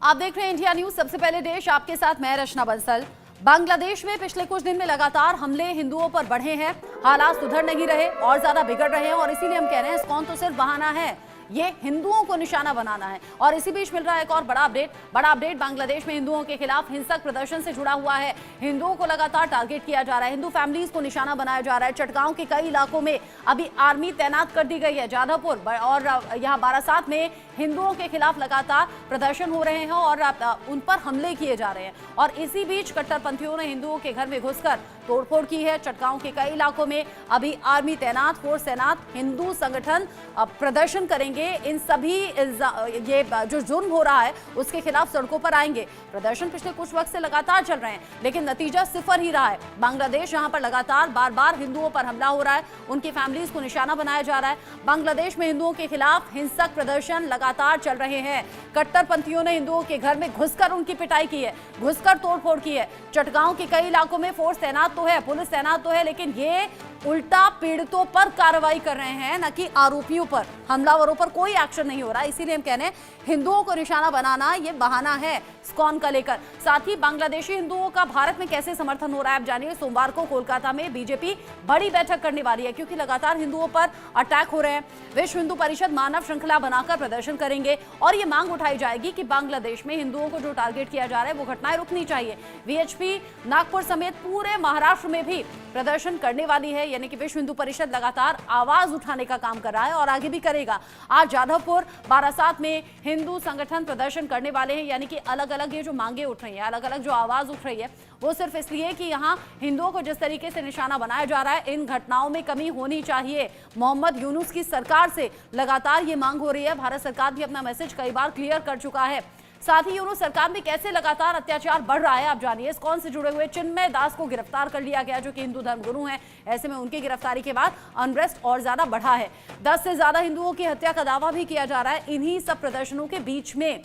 आप देख रहे हैं इंडिया न्यूज। सबसे पहले देश, आपके साथ मैं रचना बंसल। बांग्लादेश में पिछले कुछ दिन में लगातार हमले हिंदुओं पर बढ़े हैं। हालात सुधर नहीं रहे और ज्यादा बिगड़ रहे हैं और इसीलिए हम कह रहे हैं इस्कॉन तो सिर्फ बहाना है, ये हिंदुओं को निशाना बनाना है। और इसी बीच मिल रहा है एक और बड़ा अपडेट। बांग्लादेश में हिंदुओं के खिलाफ हिंसक प्रदर्शन से जुड़ा हुआ है। हिंदुओं को लगातार टारगेट किया जा रहा है, हिंदू फैमिलीज को निशाना बनाया जा रहा है। चटगांव के कई इलाकों में अभी आर्मी तैनात कर दी गई है। जाधवपुर और यहाँ बारासात में हिंदुओं के खिलाफ लगातार प्रदर्शन हो रहे हैं और उन पर हमले किए जा रहे हैं। और इसी बीच कट्टरपंथियों ने हिंदुओं के घर में घुसकर तोड़फोड़ की है। चटगांव के कई इलाकों में अभी आर्मी तैनात, फोर्स तैनात, हिंदू संगठन प्रदर्शन करेंगे। इन सभी ये जो जुर्म हो रहा है उसके खिलाफ सड़कों पर आएंगे। प्रदर्शन पिछले कुछ वक्त से लगातार चल रहे हैं, लेकिन नतीजा सिफर ही रहा है। बांग्लादेश यहां पर लगातार बार हिंदुओं पर हमला हो रहा है, उनकी फैमिलीज को निशाना बनाया जा रहा है। बांग्लादेश में हिंदुओं के खिलाफ हिंसक प्रदर्शन लगातार चल रहे हैं। कट्टरपंथियों ने हिंदुओं के घर में घुसकर उनकी पिटाई की है, घुसकर तोड़फोड़ की है। चटगांव के कई इलाकों में फोर्स तैनात तो है, पुलिस तैनात तो है, लेकिन ये उल्टा पीड़ितों पर कार्रवाई कर रहे हैं, न कि आरोपियों पर। हमलावरों पर कोई एक्शन नहीं हो रहा। इसीलिए हम कह रहे हैं हिंदुओं को निशाना बनाना ये बहाना है इस्कॉन का लेकर। साथ ही बांग्लादेशी हिंदुओं का भारत में कैसे समर्थन हो रहा है आप जानिए। सोमवार को कोलकाता में बीजेपी बड़ी बैठक करने वाली है, क्योंकि लगातार हिंदुओं पर अटैक हो रहे हैं। विश्व हिंदू परिषद मानव श्रृंखला बनाकर प्रदर्शन करेंगे और ये मांग उठाई जाएगी कि बांग्लादेश में हिंदुओं को जो टारगेट किया जा रहा है वो घटनाएं रुकनी चाहिए। वीएचपी नागपुर समेत पूरे महाराष्ट्र में भी प्रदर्शन करने वाली है, यानी कि विश्व हिंदू परिषद लगातार आवाज उठाने का काम कर रहा है और आगे भी करेगा। आज जाधवपुर, बारासात में हिंदू संगठन प्रदर्शन करने वाले हैं, यानी कि अलग अलग ये जो मांगे उठ रही है, अलग अलग जो आवाज उठ रही है, वो सिर्फ इसलिए कि यहाँ हिंदुओं को जिस तरीके से निशाना बनाया जा रहा है, इन घटनाओं में कमी होनी चाहिए। मोहम्मद यूनुस की सरकार से लगातार ये मांग हो रही है। भारत सरकार भी अपना मैसेज कई बार क्लियर कर चुका है। साथ ही यूनुस सरकार में कैसे लगातार अत्याचार बढ़ रहा है आप जानिए। इस्कॉन से जुड़े हुए चिन्मय दास को गिरफ्तार कर लिया गया, जो कि हिंदू धर्मगुरु हैं। ऐसे में उनकी गिरफ्तारी के बाद अनरेस्ट और ज्यादा बढ़ा है। 10 से ज्यादा हिंदुओं की हत्या का दावा भी किया जा रहा है इन्हीं सब प्रदर्शनों के बीच में,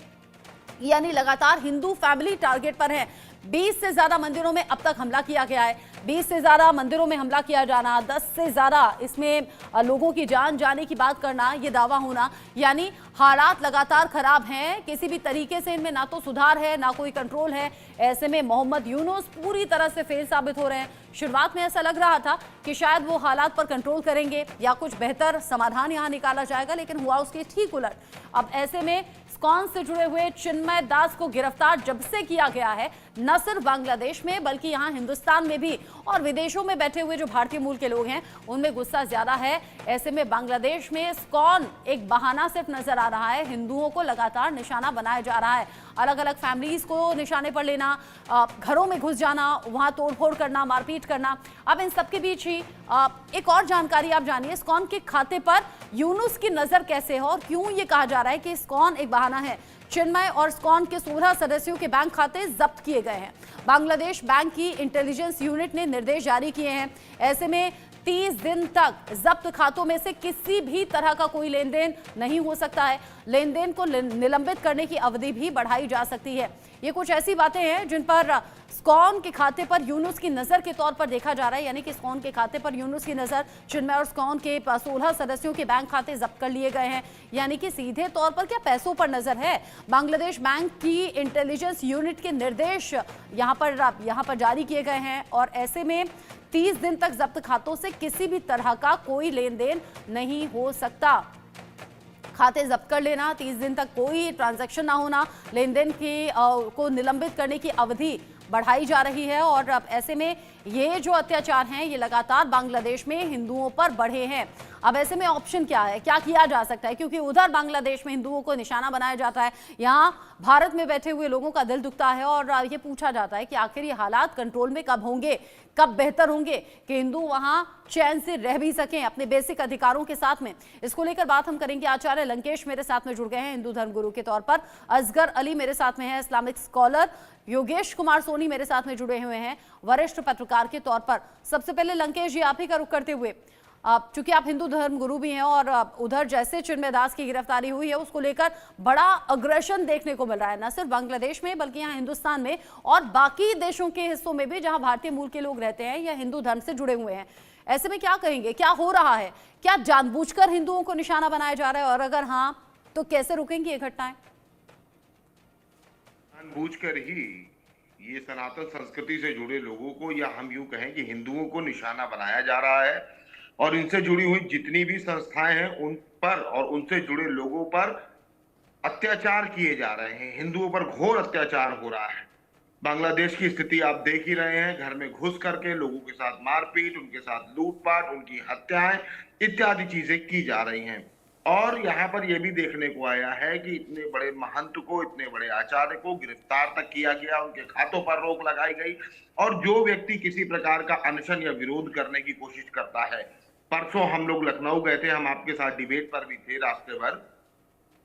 यानी लगातार हिंदू फैमिली टारगेट पर है। 20 से ज्यादा मंदिरों में अब तक हमला किया गया है। 20 से ज्यादा मंदिरों में हमला किया जाना, 10 से ज्यादा इसमें लोगों की जान जाने की बात करना, ये दावा होना, यानी हालात लगातार खराब हैं। किसी भी तरीके से इनमें ना तो सुधार है, ना कोई कंट्रोल है। ऐसे में मोहम्मद यूनुस पूरी तरह से फेल साबित हो रहे हैं। शुरुआत में ऐसा लग रहा था कि शायद वो हालात पर कंट्रोल करेंगे या कुछ बेहतर समाधान यहां निकाला जाएगा, लेकिन हुआ उसके ठीक उलट। अब ऐसे में इस्कॉन से जुड़े हुए चिन्मय दास को गिरफ्तार जब से किया गया है, न सिर्फ बांग्लादेश में बल्कि यहाँ हिंदुस्तान में भी और विदेशों में बैठे हुए जो भारतीय मूल के लोग हैं उनमें गुस्सा ज्यादा है। ऐसे में बांग्लादेश में इस्कॉन एक बहाना सिर्फ नजर आ रहा है। हिंदुओं को लगातार निशाना बनाया जा रहा है। अलग अलग फैमिलीज को निशाने पर लेना, घरों में घुस जाना, वहां तोड़फोड़ करना, मारपीट करना। अब इन सबके बीच ही एक और जानकारी आप जानिए। इस्कॉन के खाते पर यूनुस की नजर कैसे है और क्यों ये कहा जा रहा है कि इस्कॉन एक बहाना है। चिन्मय और इस्कॉन के 16 सदस्यों के बैंक खाते जब्त किए गए हैं। बांग्लादेश बैंक की इंटेलिजेंस यूनिट ने निर्देश जारी किए हैं। ऐसे में 30 दिन तक जब्त खातों में से किसी भी तरह का कोई लेन देन नहीं हो सकता है। लेन देन को निलंबित करने की अवधि भी बढ़ाई जा सकती है। ये कुछ ऐसी बातें हैं जिन पर इस्कॉन के खाते पर यूनुस की नजर के तौर पर देखा जा रहा है, यानी कि इस्कॉन के खाते पर यूनुस की नजर। चिन्मय और इस्कॉन के 16 सदस्यों के बैंक खाते जब्त कर लिए गए हैं, यानी कि सीधे तौर पर क्या पैसों पर नजर है। बांग्लादेश बैंक की इंटेलिजेंस यूनिट के निर्देश यहाँ पर जारी किए गए हैं और ऐसे में 30 दिन तक जब्त खातों से किसी भी तरह का कोई लेन देन नहीं हो सकता। खाते जब्त कर लेना, 30 दिन तक कोई ट्रांजैक्शन ना होना, लेन देन को निलंबित करने की अवधि बढ़ाई जा रही है। और अब ऐसे में ये जो अत्याचार हैं ये लगातार बांग्लादेश में हिंदुओं पर बढ़े हैं। अब ऐसे में ऑप्शन क्या है, क्या किया जा सकता है, क्योंकि उधर बांग्लादेश में हिंदुओं को निशाना बनाया जाता है, यहाँ भारत में बैठे हुए लोगों का दिल दुखता है और ये पूछा जाता है कि आखिर ये हालात कंट्रोल में कब होंगे, कब बेहतर होंगे कि हिंदू वहां चैन से रह भी सकें अपने बेसिक अधिकारों के साथ में। इसको लेकर बात हम करेंगे। आचार्य लंकेश मेरे साथ में जुड़ गए हैं हिंदू धर्मगुरु के तौर पर, असगर अली मेरे साथ में है इस्लामिक स्कॉलर, योगेश कुमार सोनी मेरे साथ में जुड़े हुए हैं वरिष्ठ पत्रकार के तौर पर। सबसे पहले लंकेश जी, आप ही का रुख करते हुए, चूंकि आप हिंदू धर्म गुरु भी हैं और उधर जैसे चिन्मय दास की गिरफ्तारी हुई है उसको लेकर बड़ा अग्रेशन देखने को मिल रहा है, न सिर्फ बांग्लादेश में बल्कि यहाँ हिंदुस्तान में और बाकी देशों के हिस्सों में भी जहां भारतीय मूल के लोग रहते हैं या हिंदू धर्म से जुड़े हुए हैं। ऐसे में क्या कहेंगे, क्या हो रहा है, क्या जानबूझकर हिंदुओं को निशाना बनाया जा रहा है और अगर हाँ तो कैसे रुकेंगी ये घटनाएं? जानबूझकर ही ये सनातन संस्कृति से जुड़े लोगों को, या हम यूं कहें कि हिंदुओं को निशाना बनाया जा रहा है और इनसे जुड़ी हुई जितनी भी संस्थाएं हैं उन पर और उनसे जुड़े लोगों पर अत्याचार किए जा रहे हैं। हिंदुओं पर घोर अत्याचार हो रहा है। बांग्लादेश की स्थिति आप देख ही रहे हैं, घर में घुस करके लोगों के साथ मारपीट, उनके साथ लूटपाट, उनकी हत्याएं इत्यादि चीजें की जा रही हैं। और यहाँ पर यह भी देखने को आया है कि इतने बड़े महंत को, इतने बड़े आचार्य को गिरफ्तार तक किया गया, उनके खातों पर रोक लगाई गई। और जो व्यक्ति किसी प्रकार का अनशन या विरोध करने की कोशिश करता है, परसों हम लोग लखनऊ गए थे, हम आपके साथ डिबेट पर भी थे, रास्ते भर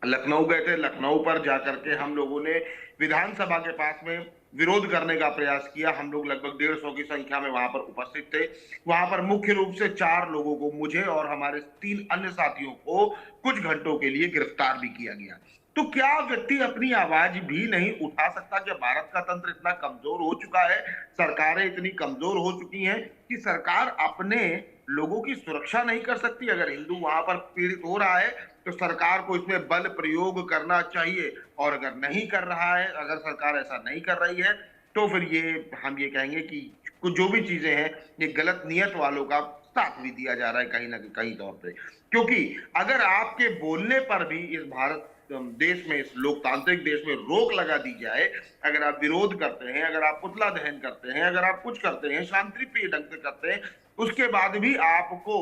लखनऊ गए थे। लखनऊ पर जाकर के हम लोगों ने विधानसभा के पास में विरोध करने का प्रयास किया। हम लोग लगभग 150 की संख्या में वहां पर उपस्थित थे। वहां पर मुख्य रूप से 4 लोगों को, मुझे और हमारे 3 अन्य साथियों को कुछ घंटों के लिए गिरफ्तार भी किया गया। तो क्या व्यक्ति अपनी आवाज भी नहीं उठा सकता? क्या भारत का तंत्र इतना कमजोर हो चुका है, सरकारें इतनी कमजोर हो चुकी हैं कि सरकार अपने लोगों की सुरक्षा नहीं कर सकती? अगर हिंदू वहां पर पीड़ित हो रहा है तो सरकार को इसमें बल प्रयोग करना चाहिए, और अगर नहीं कर रहा है, अगर सरकार ऐसा नहीं कर रही है, तो फिर हम ये कहेंगे कि कुछ जो भी चीजें हैं ये गलत नियत वालों का साथ भी दिया जा रहा है कहीं ना कहीं तौर पे। क्योंकि अगर आपके बोलने पर भी इस भारत देश में, इस लोकतांत्रिक देश में रोक लगा दी जाए, अगर आप विरोध करते हैं, अगर आप पुतला दहन करते हैं, अगर आप कुछ करते हैं, शांतिप्रिय ढंग से करते हैं, उसके बाद भी आपको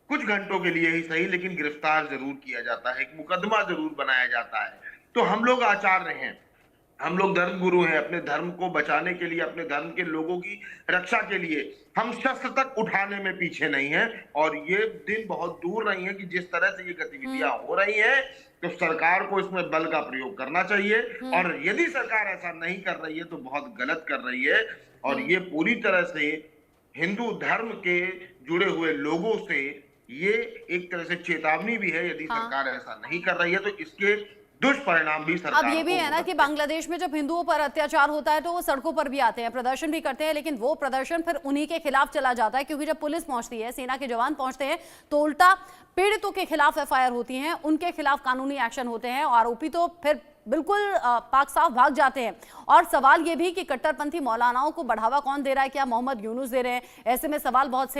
कुछ घंटों के लिए ही सही लेकिन गिरफ्तार जरूर किया जाता है, एक मुकदमा जरूर बनाया जाता है। तो हम लोग आचार्य हैं, हम लोग धर्म गुरु हैं, अपने धर्म को बचाने के लिए, अपने धर्म के लोगों की रक्षा के लिए हम शस्त्र तक उठाने में पीछे नहीं हैं। और ये दिन बहुत दूर नहीं है कि जिस तरह से ये गतिविधियां हो रही हैं, तो सरकार को इसमें बल का प्रयोग करना चाहिए। और यदि सरकार ऐसा नहीं कर रही है तो बहुत गलत कर रही है। और ये पूरी तरह से हिंदू धर्म के जुड़े हुए लोगों से ये एक तरह से चेतावनी भी है। यदि सरकार ऐसा नहीं कर रही है तो इसके दुष्परिणाम भी सरकार अब ये भी है ना कि बांग्लादेश में जब हिंदुओं पर अत्याचार होता है तो वो सड़कों पर भी आते हैं, प्रदर्शन भी करते हैं, लेकिन वो प्रदर्शन फिर उन्हीं के खिलाफ चला जाता है, क्योंकि जब पुलिस पहुंचती है, सेना के जवान पहुंचते हैं, तो उल्टा पीड़ितों के खिलाफ एफआईआर होती हैं, उनके खिलाफ कानूनी एक्शन होते हैं, आरोपी तो फिर बिल्कुल पाक साफ भाग जाते हैं। और सवाल ये भी कि कट्टरपंथी मौलानाओं को बढ़ावा कौन दे रहा है? क्या मोहम्मद यूनुस दे रहे हैं? ऐसे में सवाल बहुत से